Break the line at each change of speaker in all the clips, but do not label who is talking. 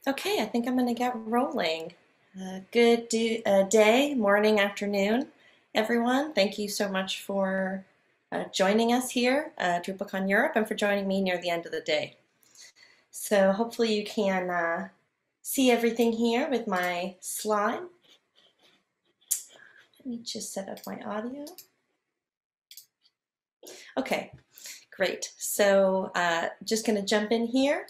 Okay, I think I'm going to get rolling. Good day, morning, afternoon, everyone. Thank you so much for joining us here at DrupalCon Europe and for joining me near the end of the day. So hopefully you can see everything here with my slide. Let me just set up my audio. Okay, great. So just going to jump in here.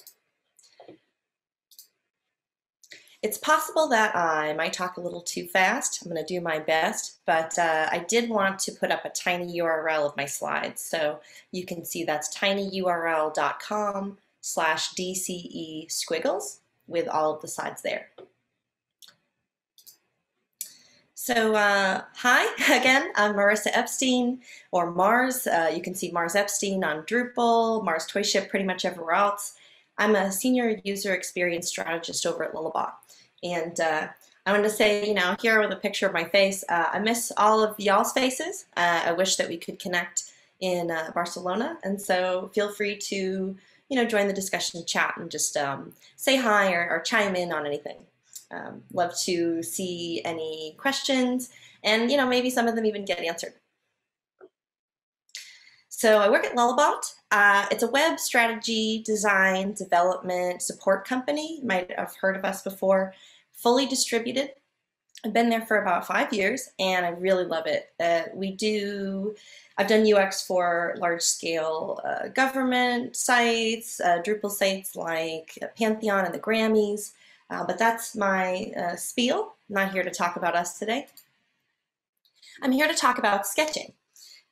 It's possible that I might talk a little too fast. I'm going to do my best, but I did want to put up a tiny URL of my slides. So you can see that's tinyurl.com/DCE squiggles with all of the slides there. So hi again, I'm Marissa Epstein, or Mars. You can see Mars Epstein on Drupal, Mars Toyship, pretty much everywhere else. I'm a senior user experience strategist over at Lullabot. And I wanted to say, here with a picture of my face, I miss all of y'all's faces. I wish that we could connect in Barcelona. And so feel free to, join the discussion chat and just say hi or chime in on anything. Love to see any questions and, maybe some of them even get answered. So I work at Lullabot. It's a web strategy, design, development, support company. You might have heard of us before. Fully distributed. I've been there for about 5 years and I really love it. I've done UX for large-scale government sites, Drupal sites like Pantheon and the Grammys, but that's my spiel. I'm not here to talk about us today. I'm here to talk about sketching.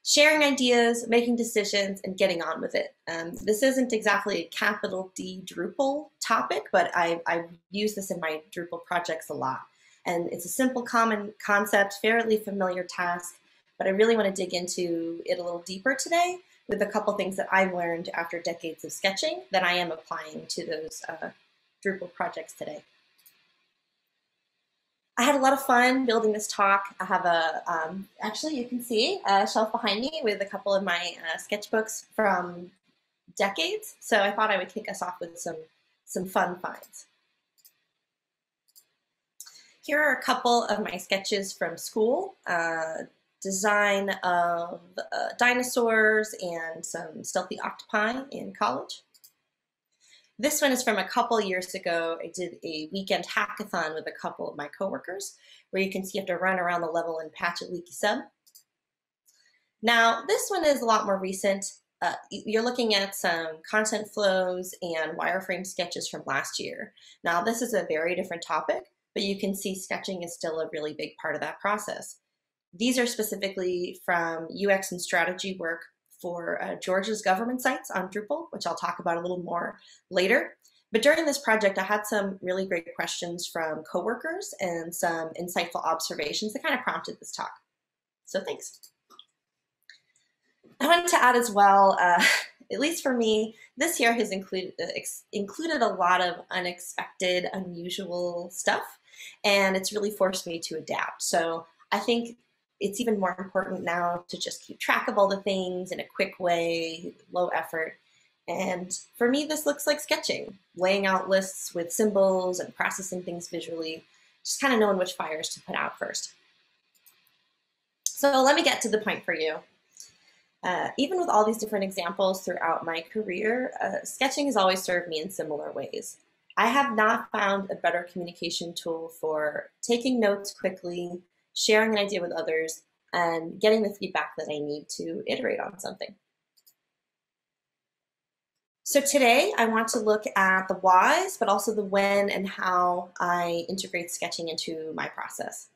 Sharing ideas, making decisions, and getting on with it. This isn't exactly a capital D Drupal topic, but I use this in my Drupal projects a lot. And it's a simple, common concept, fairly familiar task, but I really want to dig into it a little deeper today with a couple things that I've learned after decades of sketching that I am applying to those Drupal projects today. I had a lot of fun building this talk. I have actually you can see a shelf behind me with a couple of my sketchbooks from decades. So I thought I would kick us off with some fun finds. Here are a couple of my sketches from school. Design of dinosaurs and some stealthy octopi in college. This one is from a couple years ago. I did a weekend hackathon with a couple of my coworkers where you can see you have to run around the level and patch a leaky sub. Now, this one is a lot more recent. You're looking at some content flows and wireframe sketches from last year. Now, this is a very different topic, but you can see sketching is still a really big part of that process. These are specifically from UX and strategy work for Georgia's government sites on Drupal, which I'll talk about a little more later. But during this project, I had some really great questions from coworkers and some insightful observations that kind of prompted this talk. So thanks. I wanted to add as well, at least for me, this year has included a lot of unexpected, unusual stuff, and it's really forced me to adapt. So I think it's even more important now to just keep track of all the things in a quick way, low effort. And for me, this looks like sketching, laying out lists with symbols and processing things visually, just kind of knowing which fires to put out first. So let me get to the point for you. Even with all these different examples throughout my career, sketching has always served me in similar ways. I have not found a better communication tool for taking notes quickly, sharing an idea with others, and getting the feedback that I need to iterate on something. So today I want to look at the whys, but also the when and how I integrate sketching into my process.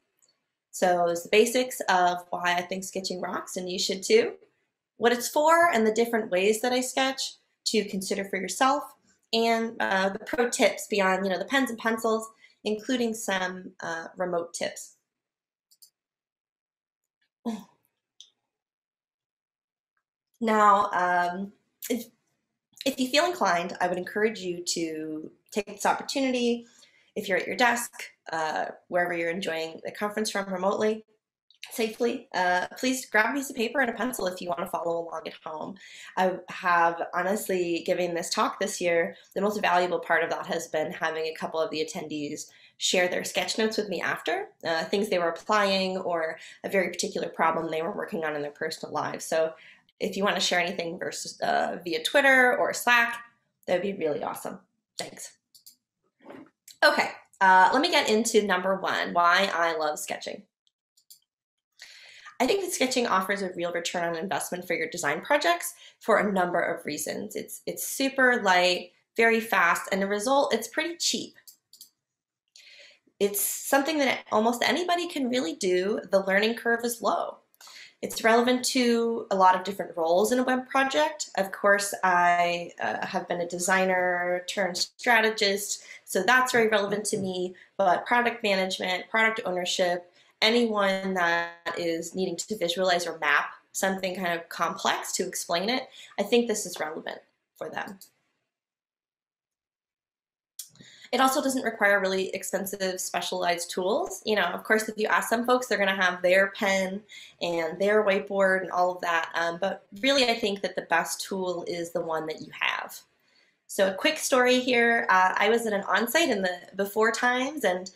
So it's the basics of why I think sketching rocks, and you should too, what it's for, and the different ways that I sketch to consider for yourself, and the pro tips beyond the pens and pencils, including some remote tips. Now, if you feel inclined, I would encourage you to take this opportunity, if you're at your desk, wherever you're enjoying the conference from remotely, safely. Please grab a piece of paper and a pencil if you want to follow along at home. I have honestly, giving this talk this year, the most valuable part of that has been having a couple of the attendees share their sketch notes with me after, things they were applying or a very particular problem they were working on in their personal lives. So if you want to share anything versus via Twitter or Slack, that would be really awesome. Thanks. Okay, let me get into number one, why I love sketching. I think that sketching offers a real return on investment for your design projects for a number of reasons. It's super light, very fast, and the result, it's pretty cheap. It's something that almost anybody can really do. The learning curve is low. It's relevant to a lot of different roles in a web project. Of course, I have been a designer turned strategist, so that's very relevant to me, but product management, product ownership, anyone that is needing to visualize or map something kind of complex to explain it, I think this is relevant for them. It also doesn't require really expensive specialized tools. You know, of course, if you ask some folks, they're going to have their pen and their whiteboard and all of that. But really, I think that the best tool is the one that you have. So a quick story here. I was at an onsite in the before times, and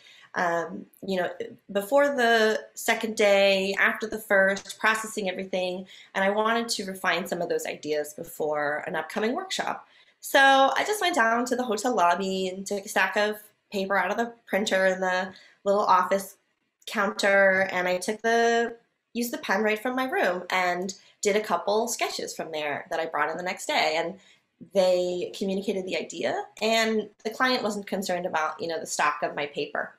you know, before the second day, after the first, processing everything, and I wanted to refine some of those ideas before an upcoming workshop. So I just went down to the hotel lobby and took a stack of paper out of the printer in the little office counter, and I used the pen right from my room and did a couple sketches from there that I brought in the next day. And they communicated the idea, and the client wasn't concerned about, you know, the stock of my paper.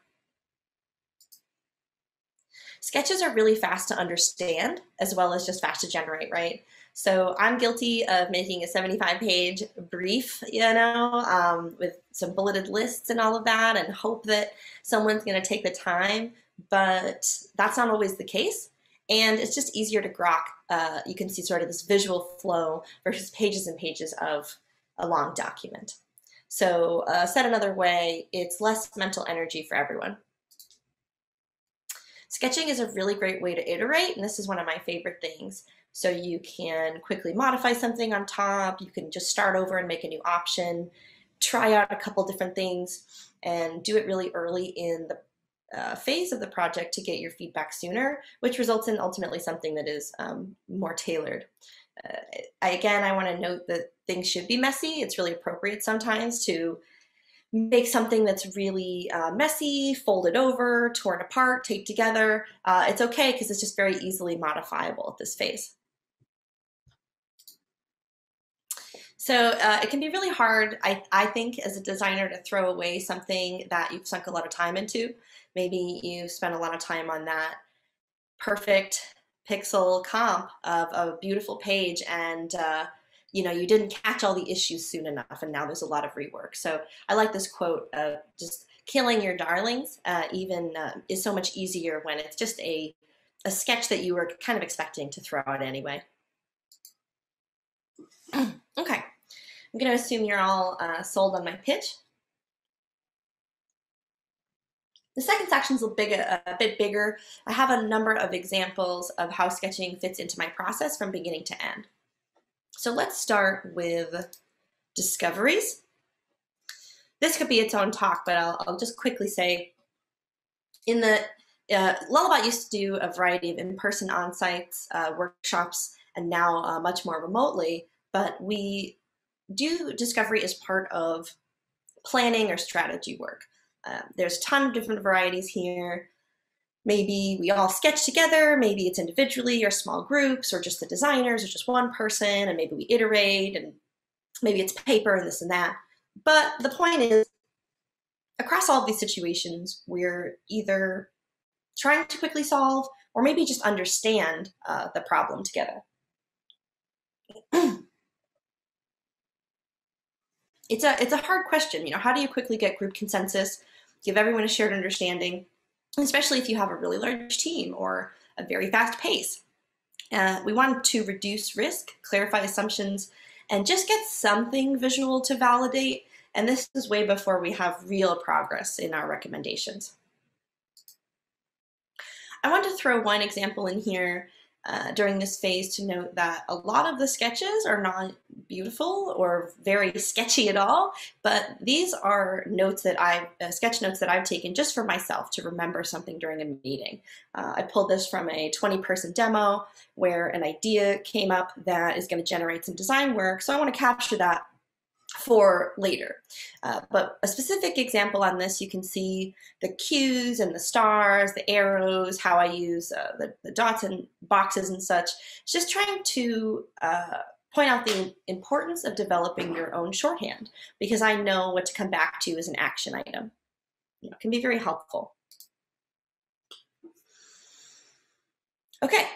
Sketches are really fast to understand as well as just fast to generate, right? So I'm guilty of making a 75-page brief, you know, with some bulleted lists and all of that, and hope that someone's going to take the time, but that's not always the case. And it's just easier to grok. You can see sort of this visual flow versus pages and pages of a long document. So said another way, it's less mental energy for everyone. Sketching is a really great way to iterate, and this is one of my favorite things. So you can quickly modify something on top, you can just start over and make a new option, try out a couple different things, and do it really early in the phase of the project to get your feedback sooner, which results in ultimately something that is more tailored. Again, I want to note that things should be messy. It's really appropriate sometimes to make something that's really messy, folded over, torn apart, taped together. It's okay because it's just very easily modifiable at this phase. So it can be really hard, I think, as a designer to throw away something that you've sunk a lot of time into. Maybe you spent a lot of time on that perfect pixel comp of a beautiful page, and you know, you didn't catch all the issues soon enough, and now there's a lot of rework. So I like this quote of just killing your darlings is so much easier when it's just a sketch that you were kind of expecting to throw out anyway. Okay, I'm going to assume you're all sold on my pitch. The second section is a bit bigger. I have a number of examples of how sketching fits into my process from beginning to end. So let's start with discoveries. This could be its own talk, but I'll just quickly say, in the Lullaby used to do a variety of in-person on-sites, workshops, and now much more remotely, but we do discovery as part of planning or strategy work. There's a ton of different varieties here. Maybe we all sketch together, maybe it's individually or small groups or just the designers or just one person, and maybe we iterate, and maybe it's paper and this and that. But the point is, across all of these situations, we're either trying to quickly solve or maybe just understand the problem together. It's a hard question, you know, how do you quickly get group consensus, give everyone a shared understanding, especially if you have a really large team or a very fast pace. We want to reduce risk, clarify assumptions, and just get something visual to validate. And this is way before we have real progress in our recommendations. I want to throw one example in here during this phase to note that a lot of the sketches are not beautiful or very sketchy at all, but these are notes that sketch notes that I've taken just for myself to remember something during a meeting. I pulled this from a 20-person demo where an idea came up that is going to generate some design work, so I want to capture that for later. But a specific example on this, you can see the cues and the stars, the arrows, how I use the dots and boxes and such. It's just trying to point out the importance of developing your own shorthand, because I know what to come back to as an action item. It can be very helpful. Okay,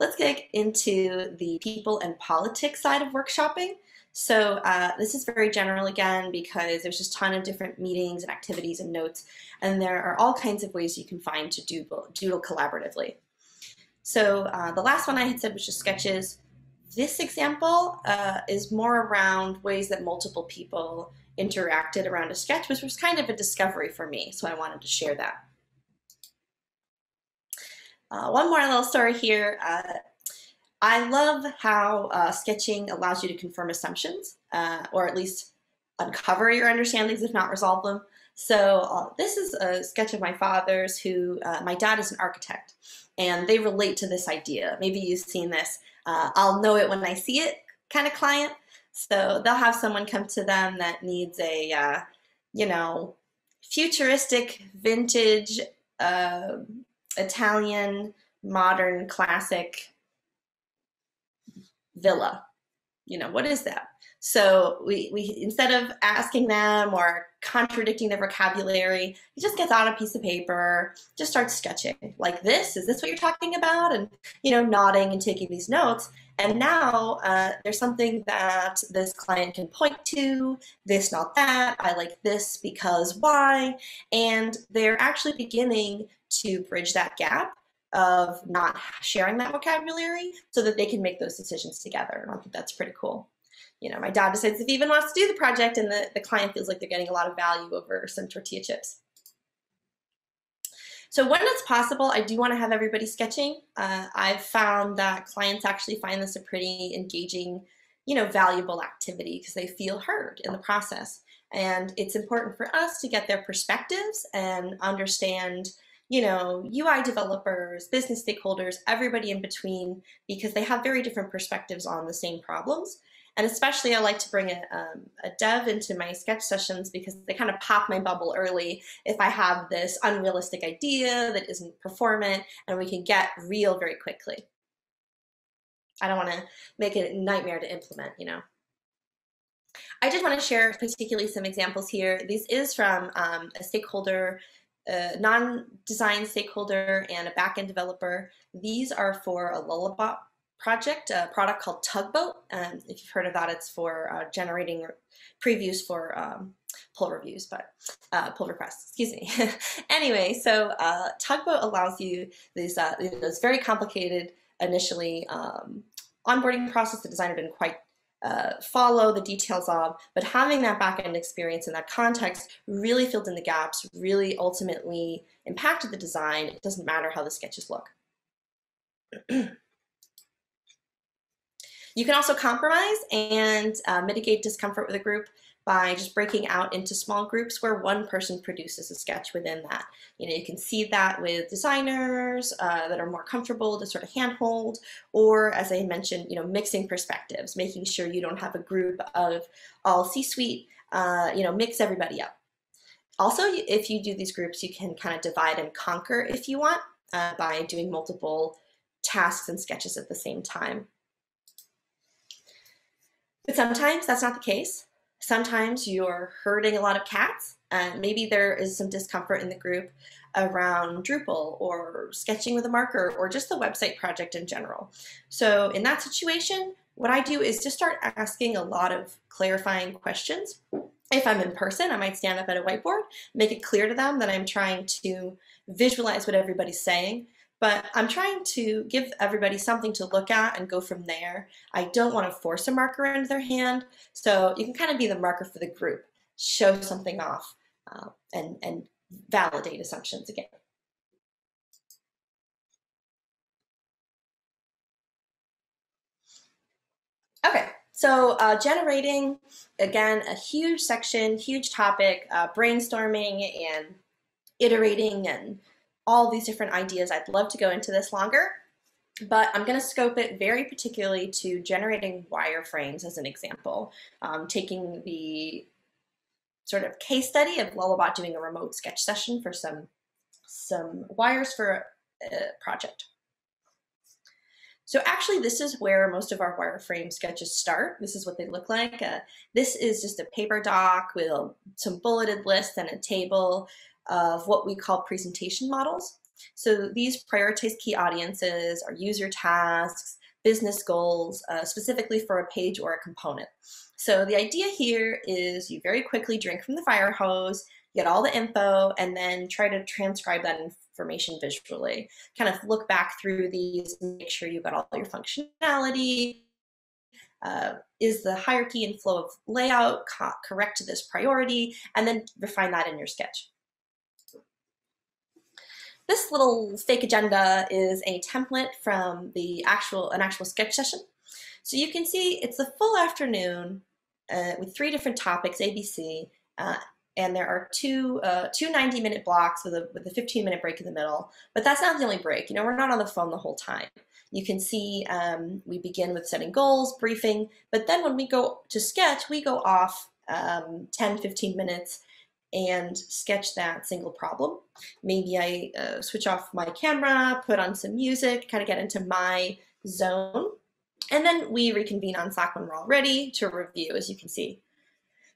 let's get into the people and politics side of workshopping. So this is very general again, because there's just a ton of different meetings and activities and notes, and there are all kinds of ways you can find to doodle collaboratively. So the last one I had said was just sketches. This example is more around ways that multiple people interacted around a sketch, which was kind of a discovery for me, so I wanted to share that. One more little story here. I love how sketching allows you to confirm assumptions, or at least uncover your understandings, if not resolve them. So this is a sketch of my father's who, my dad is an architect, and they relate to this idea. Maybe you've seen this, I'll know it when I see it kind of client. So they'll have someone come to them that needs a, futuristic, vintage, Italian, modern, classic villa. What is that? So we instead of asking them or contradicting their vocabulary, he just gets out a piece of paper, just starts sketching like this. Is this what you're talking about? And nodding and taking these notes. And now there's something that this client can point to. This, not that. I like this because why? And they're actually beginning to bridge that gap of not sharing that vocabulary so that they can make those decisions together. And I think that's pretty cool. My dad decides if he even wants to do the project, and the client feels like they're getting a lot of value over some tortilla chips. So when it's possible, I do want to have everybody sketching. I've found that clients actually find this a pretty engaging, valuable activity because they feel heard in the process. And it's important for us to get their perspectives and understand UI developers, business stakeholders, everybody in between, because they have very different perspectives on the same problems. And especially I like to bring a dev into my sketch sessions because they kind of pop my bubble early if I have this unrealistic idea that isn't performant, and we can get real very quickly. I don't want to make it a nightmare to implement, I did want to share particularly some examples here. This is from a stakeholder, non-design stakeholder, and a backend developer. These are for a Lullabot project, a product called Tugboat. If you've heard of that, it's for generating previews for pull reviews, but pull requests, excuse me. Anyway, so Tugboat allows you this very complicated initially onboarding process the designer didn't quite follow the details of, but having that back-end experience and that context really filled in the gaps, really ultimately impacted the design. It doesn't matter how the sketches look. You can also compromise and mitigate discomfort with a group by just breaking out into small groups where one person produces a sketch within that. You can see that with designers that are more comfortable to sort of handhold, or as I mentioned, mixing perspectives, making sure you don't have a group of all C-suite, mix everybody up. Also, if you do these groups, you can kind of divide and conquer if you want by doing multiple tasks and sketches at the same time. But sometimes that's not the case. Sometimes you're herding a lot of cats, and maybe there is some discomfort in the group around Drupal or sketching with a marker or just the website project in general. So in that situation, what I do is just start asking a lot of clarifying questions. If I'm in person, I might stand up at a whiteboard, make it clear to them that I'm trying to visualize what everybody's saying. But I'm trying to give everybody something to look at and go from there. I don't want to force a marker into their hand, so you can kind of be the marker for the group, show something off, and validate assumptions again. Okay, so generating, again, a huge section, huge topic, brainstorming and iterating and all these different ideas. I'd love to go into this longer, but I'm going to scope it very particularly to generating wireframes as an example, taking the sort of case study of Lullabot doing a remote sketch session for some wires for a project. So actually, this is where most of our wireframe sketches start. This is what they look like. This is just a paper doc with some bulleted lists and a table of what we call presentation models. So these prioritize key audiences, our user tasks, business goals, specifically for a page or a component. So the idea here is you very quickly drink from the fire hose, get all the info, and then try to transcribe that information visually. Kind of look back through these and make sure you got all your functionality. Is the hierarchy and flow of layout correct to this priority? And then refine that in your sketch. This little fake agenda is a template from an actual sketch session. So you can see it's a full afternoon with 3 different topics, ABC, and there are two 90-minute blocks with a 15-minute break in the middle. But that's not the only break. We're not on the phone the whole time. You can see we begin with setting goals, briefing, but then when we go to sketch, we go off 10, 15 minutes and sketch that single problem. Maybe I switch off my camera, put on some music, kind of get into my zone, and then we reconvene on Slack when we're all ready to review, as you can see.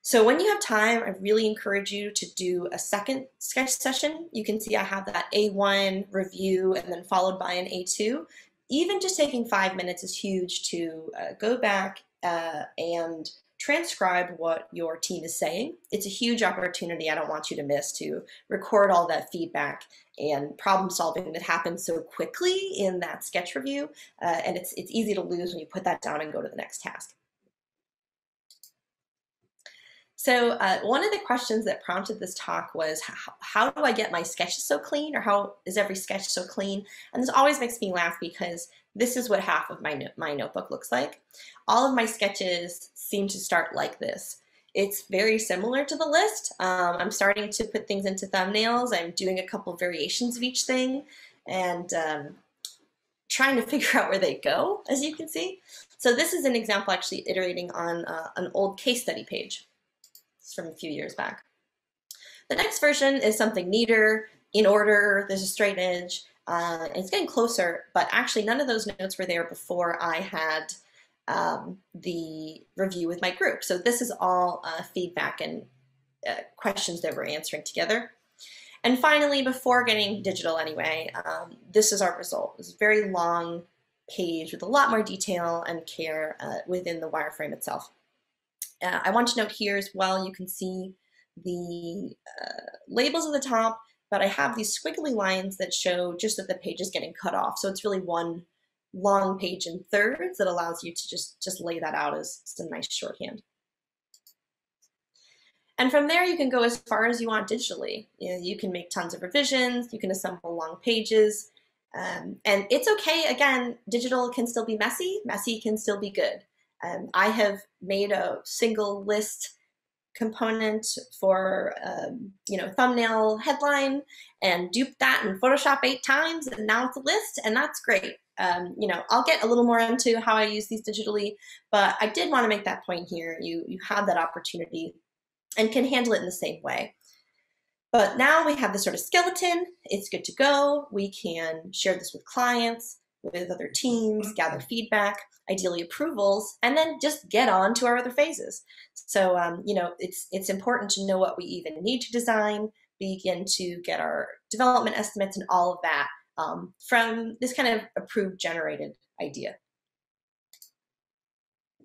So when you have time, I really encourage you to do a second sketch session. You can see I have that A1 review and then followed by an A2. Even just taking 5 minutes is huge to go back and transcribe what your team is saying. It's a huge opportunity I don't want you to miss, to record all that feedback and problem solving that happens so quickly in that sketch review. And it's easy to lose when you put that down and go to the next task. So one of the questions that prompted this talk was, how do I get my sketches so clean, or how is every sketch so clean? And this always makes me laugh because this is what half of my notebook looks like. All of my sketches seem to start like this. It's very similar to the list. I'm starting to put things into thumbnails. I'm doing a couple variations of each thing and trying to figure out where they go, as you can see. So this is an example actually iterating on an old case study page from a few years back. The next version is something neater, in order, there's a straight edge, it's getting closer, but actually none of those notes were there before I had the review with my group. So this is all feedback and questions that we're answering together. And finally, before getting digital anyway, this is our result. It's a very long page with a lot more detail and care within the wireframe itself. I want to note here as well, you can see the labels at the top, but I have these squiggly lines that show just that the page is getting cut off. So it's really one long page in thirds that allows you to just lay that out as some nice shorthand. And from there, you can go as far as you want digitally. You can make tons of revisions, you can assemble long pages, and it's okay. Again, digital can still be messy, messy can still be good. I have made a single list component for thumbnail headline and duped that in Photoshop 8 times, and now it's a list, and that's great. I'll get a little more into how I use these digitally, but I did want to make that point here. You have that opportunity and can handle it in the same way. But now we have this sort of skeleton. It's good to go. We can share this with clients, with other teams, gather feedback, ideally approvals, and then just get on to our other phases. So, it's important to know what we even need to design, begin to get our development estimates and all of that from this kind of approved generated idea.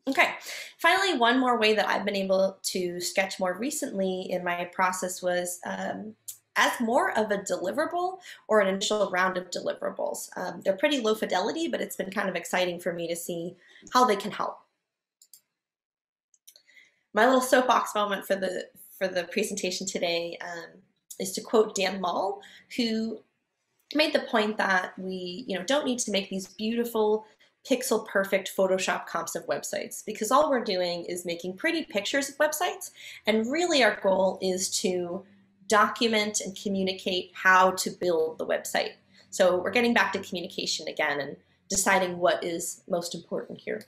Okay, finally, one more way that I've been able to sketch more recently in my process was as more of a deliverable or an initial round of deliverables. They're pretty low fidelity, but it's been kind of exciting for me to see how they can help. My little soapbox moment for the presentation today is to quote Dan Mull, who made the point that we don't need to make these beautiful pixel perfect Photoshop comps of websites, because all we're doing is making pretty pictures of websites, and really our goal is to document and communicate how to build the website. So we're getting back to communication again and deciding what is most important here.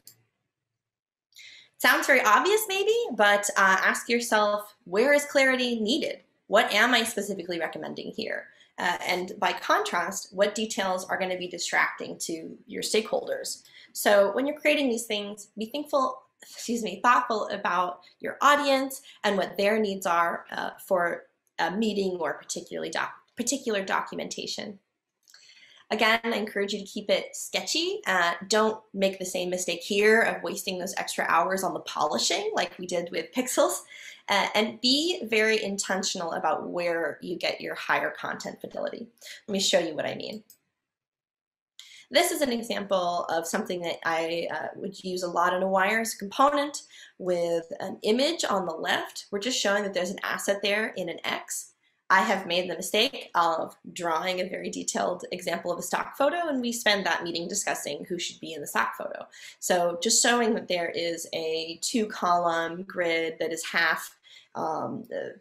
Sounds very obvious maybe, but ask yourself, where is clarity needed? What am I specifically recommending here? And by contrast, what details are going to be distracting to your stakeholders? So when you're creating these things, be thoughtful about your audience and what their needs are for a meeting or particular documentation. Again, I encourage you to keep it sketchy. Don't make the same mistake here of wasting those extra hours on the polishing like we did with pixels. And be very intentional about where you get your higher content fidelity. Let me show you what I mean. This is an example of something that I would use a lot in a wire as a component with an image on the left. We're just showing that there's an asset there in an X. I have made the mistake of drawing a very detailed example of a stock photo, and we spend that meeting discussing who should be in the stock photo. So just showing that there is a 2-column grid that is half the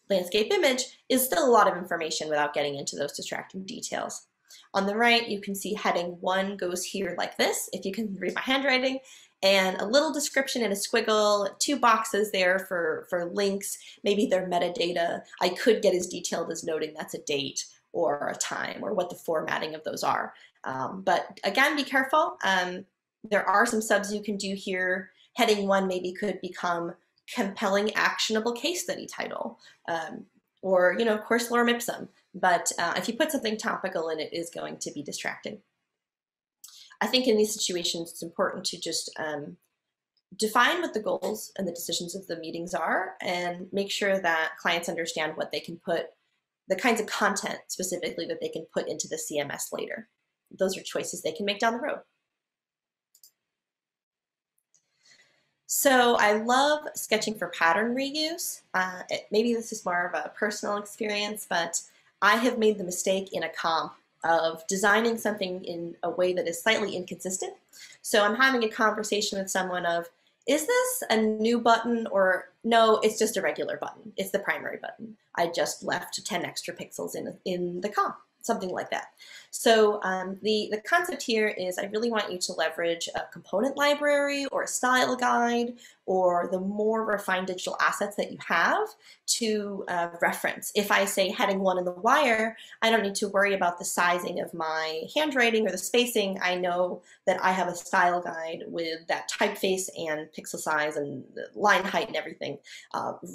landscape image is still a lot of information without getting into those distracting details. On the right, you can see heading 1 goes here like this, if you can read my handwriting, and a little description and a squiggle, 2 boxes there for links, maybe their metadata. I could get as detailed as noting that's a date or a time or what the formatting of those are. But again, be careful. There are some subs you can do here. Heading 1 maybe could become compelling actionable case study title, or, you know, of course, lorem ipsum. But if you put something topical in, it is going to be distracting. I think in these situations, it's important to just define what the goals and the decisions of the meetings are and make sure that clients understand what they can put, the kinds of content specifically that they can put into the CMS later. Those are choices they can make down the road. So I love sketching for pattern reuse. Maybe this is more of a personal experience, but I have made the mistake in a comp of designing something in a way that is slightly inconsistent. So I'm having a conversation with someone of, is this a new button, or no, it's just a regular button. It's the primary button. I just left 10 extra pixels in the comp, something like that. So the concept here is I really want you to leverage a component library or a style guide or the more refined digital assets that you have to reference. If I say heading 1 in the wire, I don't need to worry about the sizing of my handwriting or the spacing. I know that I have a style guide with that typeface and pixel size and the line height and everything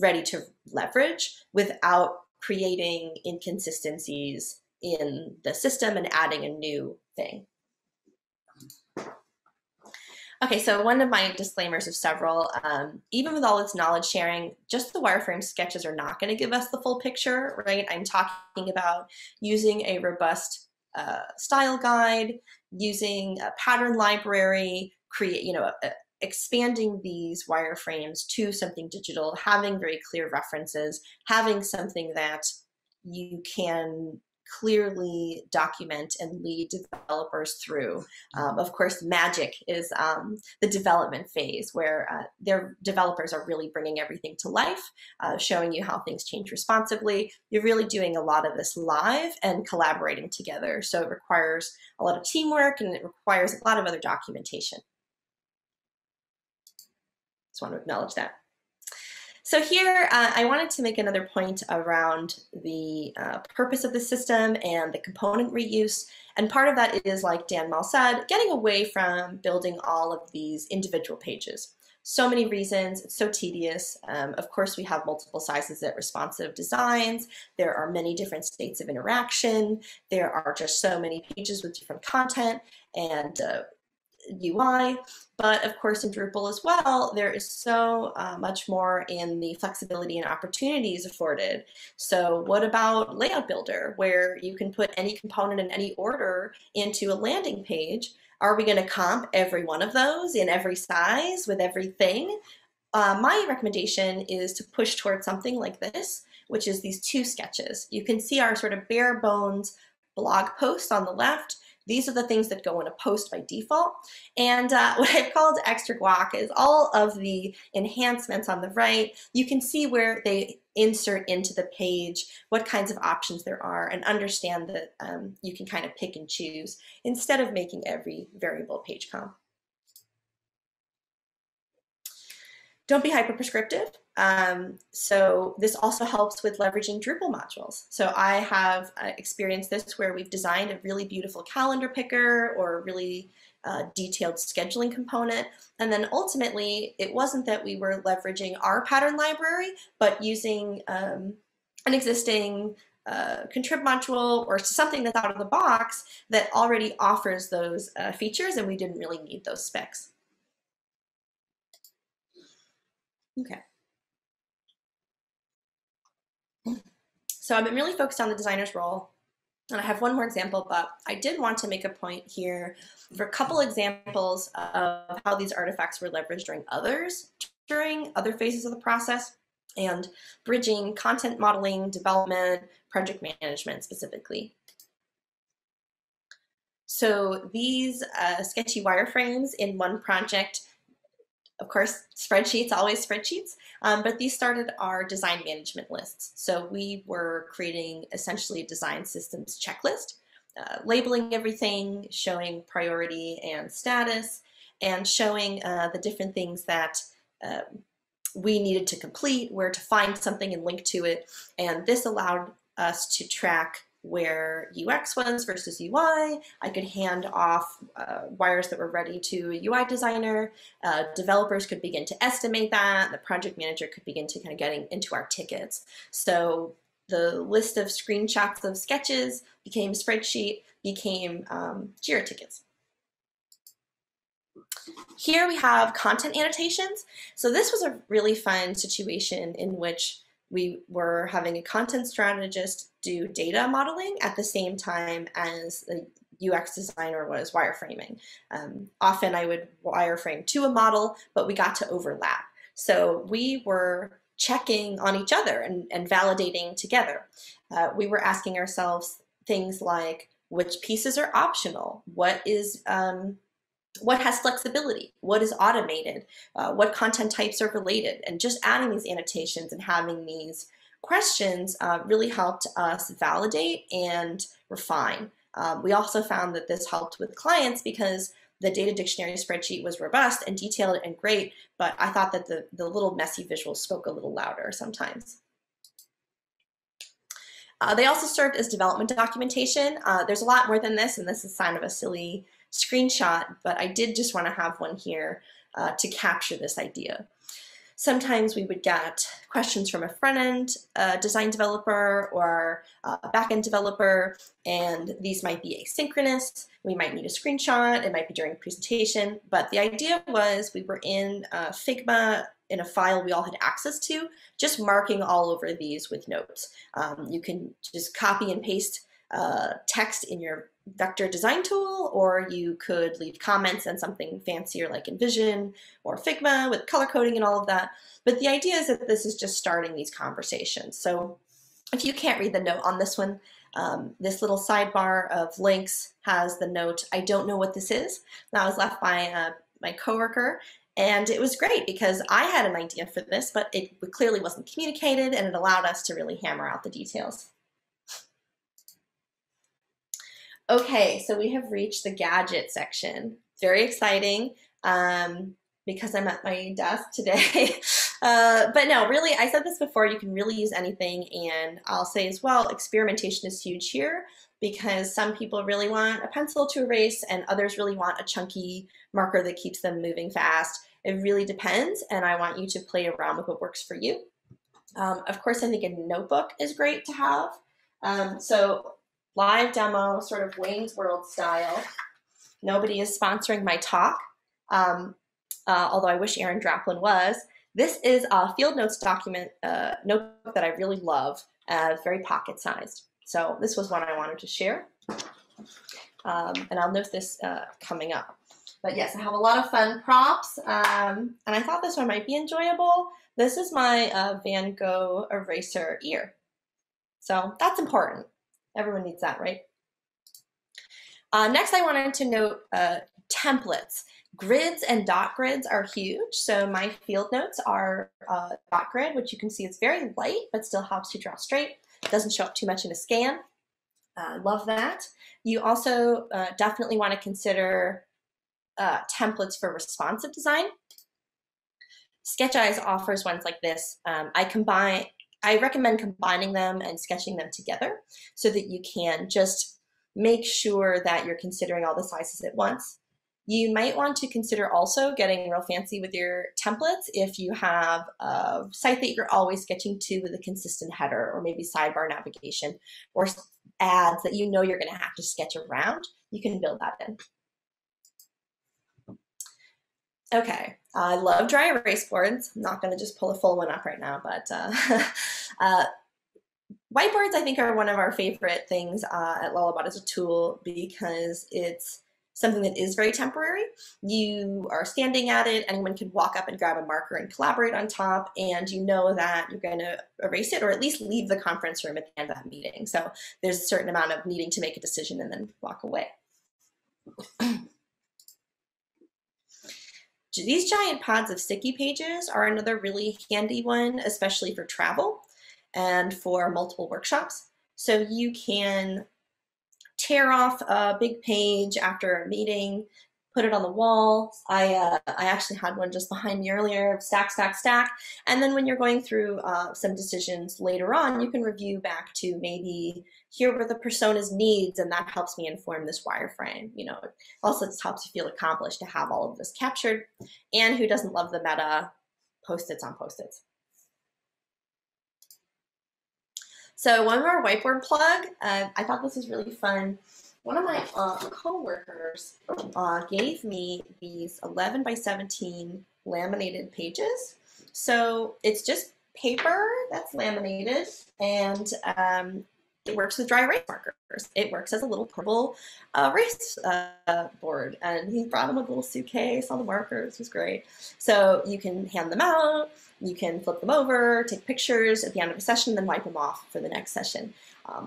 ready to leverage without creating inconsistencies in the system and adding a new thing. Okay, so one of my disclaimers of several, even with all its knowledge sharing, just the wireframe sketches are not going to give us the full picture, right? I'm talking about using a robust style guide, using a pattern library, expanding these wireframes to something digital, having very clear references, having something that you can clearly document and lead developers through. Of course, magic is the development phase where their developers are really bringing everything to life, showing you how things change responsively. You're really doing a lot of this live and collaborating together. So it requires a lot of teamwork and it requires a lot of other documentation. Just want to acknowledge that. So here, I wanted to make another point around the purpose of the system and the component reuse. And part of that is, like Dan Mal said, getting away from building all of these individual pages. So many reasons, it's so tedious. Of course, we have multiple sizes at responsive designs. There are many different states of interaction. There are just so many pages with different content and UI, but of course in Drupal as well, there is so much more in the flexibility and opportunities afforded. So what about Layout Builder, where you can put any component in any order into a landing page? Are we going to comp every one of those in every size with everything? My recommendation is to push towards something like this, which is these 2 sketches. You can see our sort of bare bones blog post on the left, These are the things that go in a post by default. And what I've called extra guac is all of the enhancements on the right. You can see where they insert into the page, what kinds of options there are, and understand that you can kind of pick and choose instead of making every variable page comp. Don't be hyper prescriptive. So this also helps with leveraging Drupal modules. So I have experienced this where we've designed a really beautiful calendar picker or a really detailed scheduling component. And then ultimately, it wasn't that we were leveraging our pattern library, but using an existing contrib module or something that's out of the box that already offers those features, and we didn't really need those specs. Okay. So I've been really focused on the designer's role, and I have one more example, but I did want to make a point here for a couple examples of how these artifacts were leveraged during other phases of the process, and bridging content modeling, development, project management specifically. So these sketchy wireframes in one project, of course, spreadsheets, always spreadsheets, but these started our design management lists. So we were creating essentially a design systems checklist, labeling everything, showing priority and status, and showing the different things that we needed to complete, where to find something and link to it. And this allowed us to track where UX was versus UI. I could hand off wires that were ready to a UI designer. Developers could begin to estimate that. The project manager could begin to kind of getting into our tickets. So the list of screenshots of sketches became spreadsheet, became Jira tickets. Here we have content annotations. So this was a really fun situation in which we were having a content strategist do data modeling at the same time as the UX designer was wireframing. Often I would wireframe to a model, but we got to overlap. So we were checking on each other and validating together. We were asking ourselves things like, which pieces are optional? What has flexibility? What is automated? What content types are related? And just adding these annotations and having these questions really helped us validate and refine. We also found that this helped with clients because the data dictionary spreadsheet was robust and detailed and great, but I thought that the little messy visuals spoke a little louder sometimes. They also served as development documentation. There's a lot more than this, and this is kind of a silly screenshot, but I did just want to have one here to capture this idea. Sometimes we would get questions from a front-end design developer or a back-end developer, and these might be asynchronous. We might need a screenshot. It might be during a presentation, but the idea was we were in Figma in a file we all had access to, just marking all over these with notes. You can just copy and paste text in your vector design tool, or you could leave comments and something fancier like InVision or Figma with color coding and all of that. But the idea is that this is just starting these conversations. So if you can't read the note on this one, this little sidebar of links has the note, I don't know what this is. That was left by my coworker. And it was great because I had an idea for this, but it clearly wasn't communicated, and it allowed us to really hammer out the details. Okay, so we have reached the gadget section. Very exciting because I'm at my desk today. But no, really, I said this before, you can really use anything. And I'll say as well, experimentation is huge here because some people really want a pencil to erase and others really want a chunky marker that keeps them moving fast. It really depends, and I want you to play around with what works for you. Of course, I think a notebook is great to have. So live demo, sort of Wayne's World style. Nobody is sponsoring my talk, although I wish Aaron Draplin was. This is a field notes document notebook that I really love, very pocket-sized. So this was one I wanted to share, and I'll note this coming up. But yes, I have a lot of fun props, and I thought this one might be enjoyable. This is my Van Gogh eraser ear. So that's important. Everyone needs that, right? Next, I wanted to note templates. Grids and dot grids are huge. So my field notes are dot grid, which you can see is very light, but still helps you draw straight. Doesn't show up too much in a scan. Love that. You also definitely want to consider templates for responsive design. Sketch Eyes offers ones like this. I recommend combining them and sketching them together so that you can just make sure that you're considering all the sizes at once. You might want to consider also getting real fancy with your templates if you have a site that you're always sketching to with a consistent header, or maybe sidebar navigation, or ads that you know you're going to have to sketch around. You can build that in. Okay, I love dry erase boards. I'm not going to just pull a full one up right now, but whiteboards, I think, are one of our favorite things at Lullabot as a tool because it's something that is very temporary. You are standing at it, anyone can walk up and grab a marker and collaborate on top, and you know that you're going to erase it or at least leave the conference room at the end of that meeting. So there's a certain amount of needing to make a decision and then walk away. These giant pods of sticky pages are another really handy one, especially for travel and for multiple workshops. So you can tear off a big page after a meeting, put it on the wall. I actually had one just behind me earlier, stack, stack, stack. And then when you're going through some decisions later on, you can review back to maybe here were the persona's needs, and that helps me inform this wireframe. You know, also just helps you feel accomplished to have all of this captured. And who doesn't love the meta Post-its on Post-its? So one more whiteboard plug. I thought this was really fun. One of my co-workers gave me these 11 by 17 laminated pages. So it's just paper that's laminated, and it works with dry erase markers. It works as a little portable erase board, and he brought them with a little suitcase, all the markers. It was great. So you can hand them out, you can flip them over, take pictures at the end of a session, then wipe them off for the next session.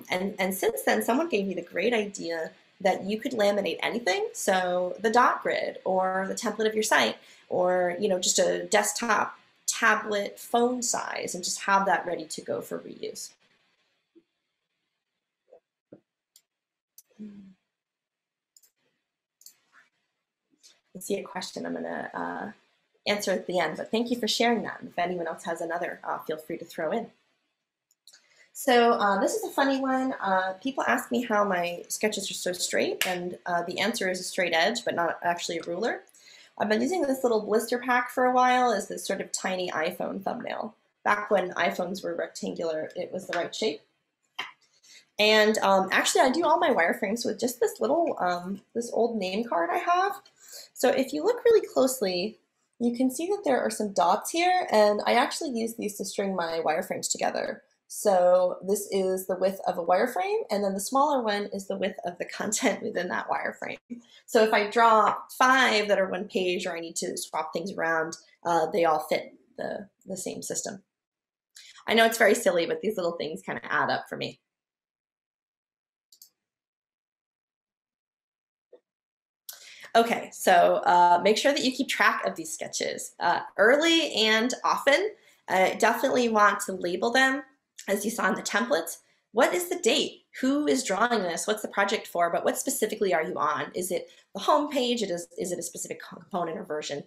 And since then, someone gave me the great idea that you could laminate anything. So the dot grid, or the template of your site, or just a desktop, tablet, phone size, and just have that ready to go for reuse. I see a question I'm going to answer at the end, but thank you for sharing that. And if anyone else has another, feel free to throw in. So this is a funny one. People ask me how my sketches are so straight, and the answer is a straight edge, but not actually a ruler. I've been using this little blister pack for a while as this sort of tiny iPhone thumbnail. Back when iPhones were rectangular, it was the right shape. And actually, I do all my wireframes with just this little, this old name card I have. So if you look really closely, you can see that there are some dots here, and I actually use these to string my wireframes together. So this is the width of a wireframe, and then the smaller one is the width of the content within that wireframe. So if I draw 5 that are one page, or I need to swap things around, they all fit the same system. I know it's very silly, but these little things kind of add up for me. Okay, so make sure that you keep track of these sketches early and often. Definitely want to label them, as you saw in the templates. What is the date? Who is drawing this? What's the project for? But what specifically are you on? Is it the home page? Is it a specific component or version?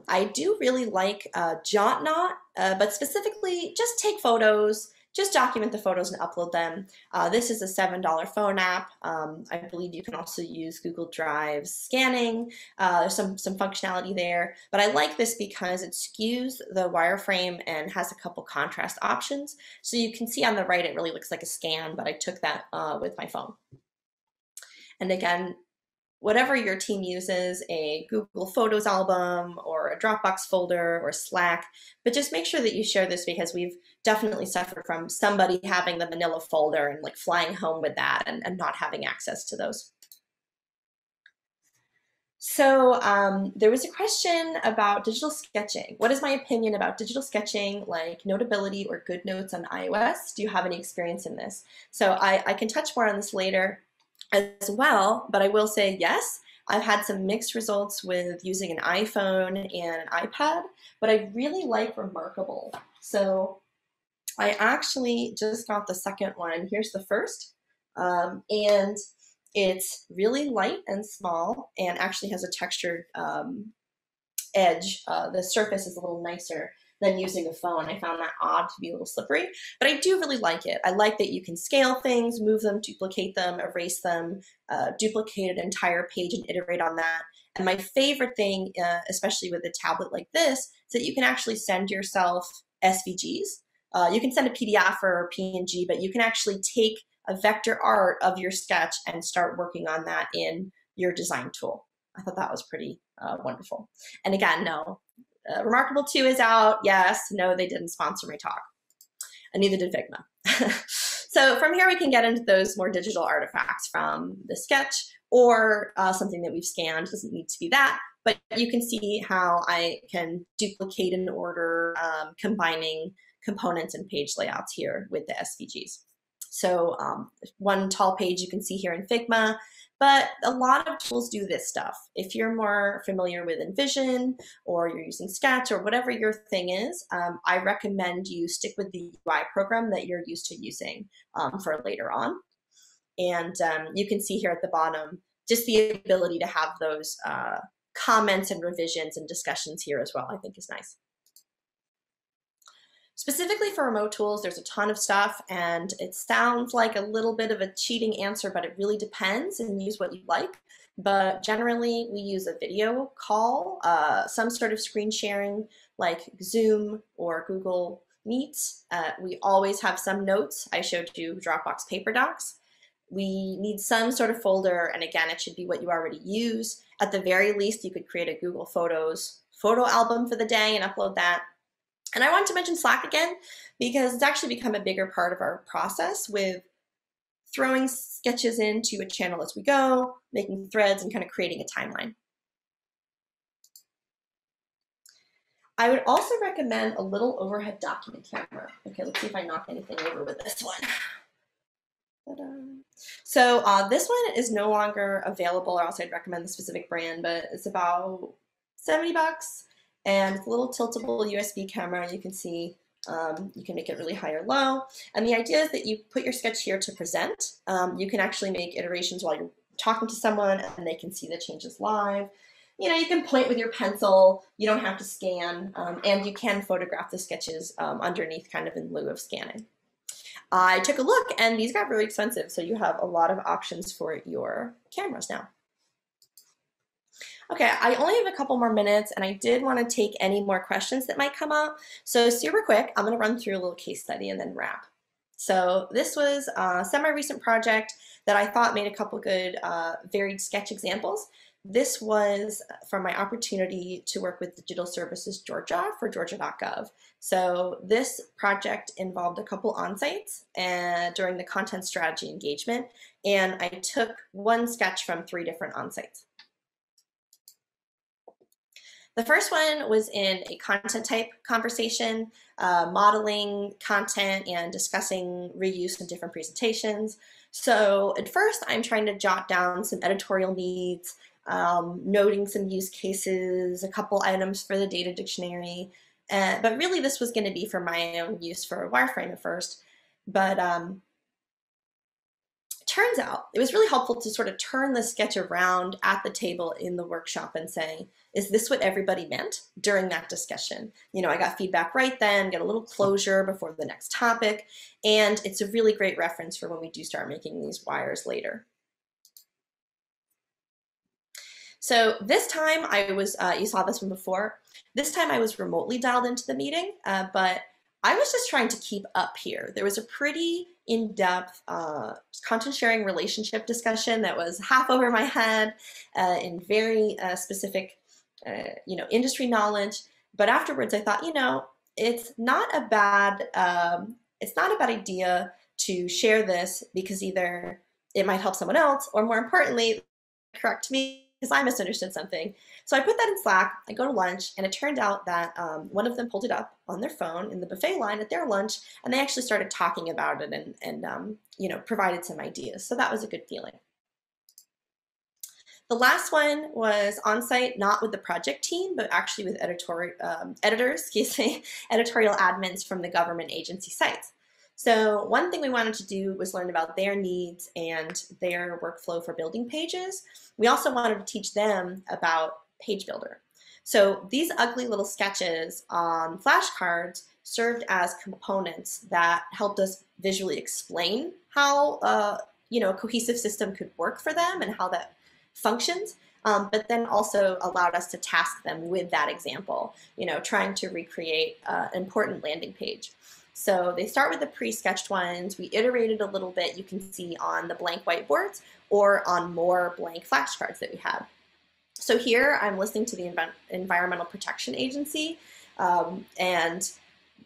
I do really like Jot Not, but specifically just take photos, just document the photos and upload them. This is a $7 phone app. I believe you can also use Google Drive scanning. There's some functionality there, but I like this because it skews the wireframe and has a couple contrast options. So you can see on the right, it really looks like a scan, but I took that with my phone. And again, whatever your team uses, a Google Photos album or a Dropbox folder or Slack, but just make sure that you share this, because we've definitely suffered from somebody having the manila folder and like flying home with that and not having access to those. So there was a question about digital sketching. What is my opinion about digital sketching, like Notability or GoodNotes on iOS? Do you have any experience in this? So I can touch more on this later. as well, but I will say yes, I've had some mixed results with using an iPhone and an iPad, but I really like Remarkable. So I actually just got the second one. Here's the first. And it's really light and small and actually has a textured edge. The surface is a little nicer than using a phone. I found that odd to be a little slippery, but I do really like it. I like that you can scale things, move them, duplicate them, erase them, duplicate an entire page and iterate on that. And my favorite thing, especially with a tablet like this, is that you can actually send yourself SVGs. You can send a PDF or a PNG, but you can actually take a vector art of your sketch and start working on that in your design tool. I thought that was pretty wonderful. And again, no, Remarkable 2 is out. Yes, no, they didn't sponsor my talk. And neither did Figma. So from here, we can get into those more digital artifacts from the sketch or something that we've scanned. It doesn't need to be that, but you can see how I can duplicate an order, combining components and page layouts here with the SVGs. So one tall page you can see here in Figma, but a lot of tools do this stuff. If you're more familiar with InVision or you're using Sketch or whatever your thing is, I recommend you stick with the UI program that you're used to using for later on. And you can see here at the bottom, just the ability to have those comments and revisions and discussions here as well, I think is nice. Specifically for remote tools, there's a ton of stuff, and it sounds like a little bit of a cheating answer, but it really depends, and use what you like. But generally, we use a video call, some sort of screen sharing like Zoom or Google Meets. We always have some notes. I showed you Dropbox Paper Docs. We need some sort of folder, and again, it should be what you already use. At the very least, you could create a Google Photos photo album for the day and upload that. And I want to mention Slack again, because it's actually become a bigger part of our process with throwing sketches into a channel as we go, making threads, and kind of creating a timeline. I would also recommend a little overhead document camera. Okay, let's see if I knock anything over with this one. So this one is no longer available, or else I'd recommend the specific brand, but it's about 70 bucks. And it's a little tiltable USB camera. You can see, you can make it really high or low. And the idea is that you put your sketch here to present. You can actually make iterations while you're talking to someone and they can see the changes live. You know, you can point with your pencil. You don't have to scan. And you can photograph the sketches underneath kind of in lieu of scanning. I took a look and these got really expensive. So you have a lot of options for your cameras now. Okay, I only have a couple more minutes and I did want to take any more questions that might come up. So super quick, I'm going to run through a little case study and then wrap. So this was a semi-recent project that I thought made a couple good varied sketch examples. This was from my opportunity to work with Digital Services Georgia for Georgia.gov. So this project involved a couple on-sites during the content strategy engagement, and I took one sketch from 3 different on-sites. The first one was in a content type conversation, modeling content and discussing reuse in different presentations. So at first, I'm trying to jot down some editorial needs, noting some use cases, a couple items for the data dictionary. But really, this was going to be for my own use for a wireframe at first. But turns out it was really helpful to sort of turn the sketch around at the table in the workshop and say, is this what everybody meant during that discussion? You know, I got feedback right then, get a little closure before the next topic, and it's a really great reference for when we do start making these wires later. So this time I was, you saw this one before, this time I was remotely dialed into the meeting, but I was just trying to keep up here. There was a pretty in-depth content sharing relationship discussion that was half over my head in very specific, industry knowledge. But afterwards, I thought, it's not a bad idea to share this because either it might help someone else, or more importantly, correct me because I misunderstood something. So I put that in Slack, I go to lunch, and it turned out that one of them pulled it up on their phone in the buffet line at their lunch, and they actually started talking about it and provided some ideas. So that was a good feeling. The last one was on-site, not with the project team, but actually with editors, editorial admins from the government agency sites. So one thing we wanted to do was learn about their needs and their workflow for building pages. We also wanted to teach them about Page Builder. So these ugly little sketches on flashcards served as components that helped us visually explain how a cohesive system could work for them and how that functions, but then also allowed us to task them with that example, trying to recreate an important landing page. So they start with the pre-sketched ones. We iterated a little bit, you can see on the blank whiteboards or on more blank flashcards that we had. So here I'm listening to the Environmental Protection Agency and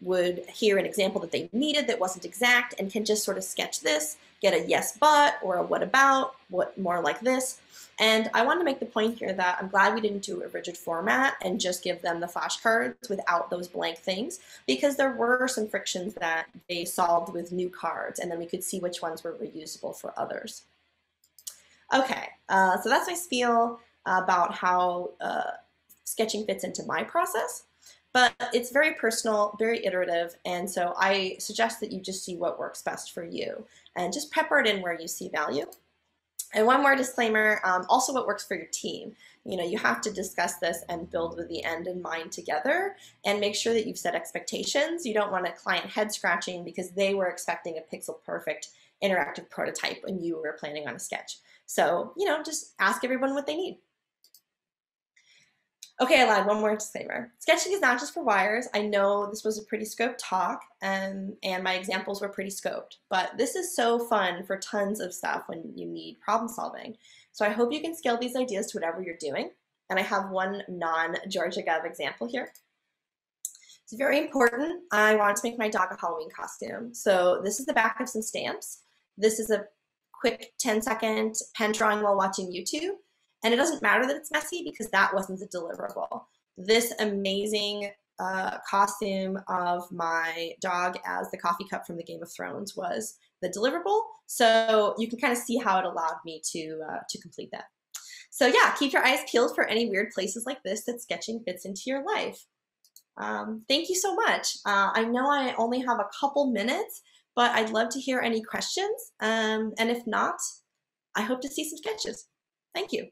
would hear an example that they needed that wasn't exact and can just sort of sketch this, get a yes but or a what about, what more like this. And I want to make the point here that I'm glad we didn't do a rigid format and just give them the flashcards without those blank things, because there were some frictions that they solved with new cards, and then we could see which ones were reusable for others. Okay, so that's my spiel about how sketching fits into my process, but it's very personal, very iterative, and so I suggest that you just see what works best for you and just pepper it in where you see value. And one more disclaimer, also what works for your team. You have to discuss this and build with the end in mind together and make sure that you've set expectations. You don't want a client head scratching because they were expecting a pixel perfect interactive prototype when you were planning on a sketch. So, just ask everyone what they need. Okay, I lied, one more disclaimer. Sketching is not just for wires. I know this was a pretty scoped talk and my examples were pretty scoped, but this is so fun for tons of stuff when you need problem solving. So I hope you can scale these ideas to whatever you're doing. And I have one non-Georgia Gov example here. It's very important. I want to make my dog a Halloween costume. So this is the back of some stamps. This is a quick 10-second pen drawing while watching YouTube. And it doesn't matter that it's messy because that wasn't the deliverable. This amazing costume of my dog as the coffee cup from the Game of Thrones was the deliverable. So you can kind of see how it allowed me to complete that. So yeah, keep your eyes peeled for any weird places like this that sketching fits into your life. Thank you so much. I know I only have a couple minutes, but I'd love to hear any questions. And if not, I hope to see some sketches. Thank you.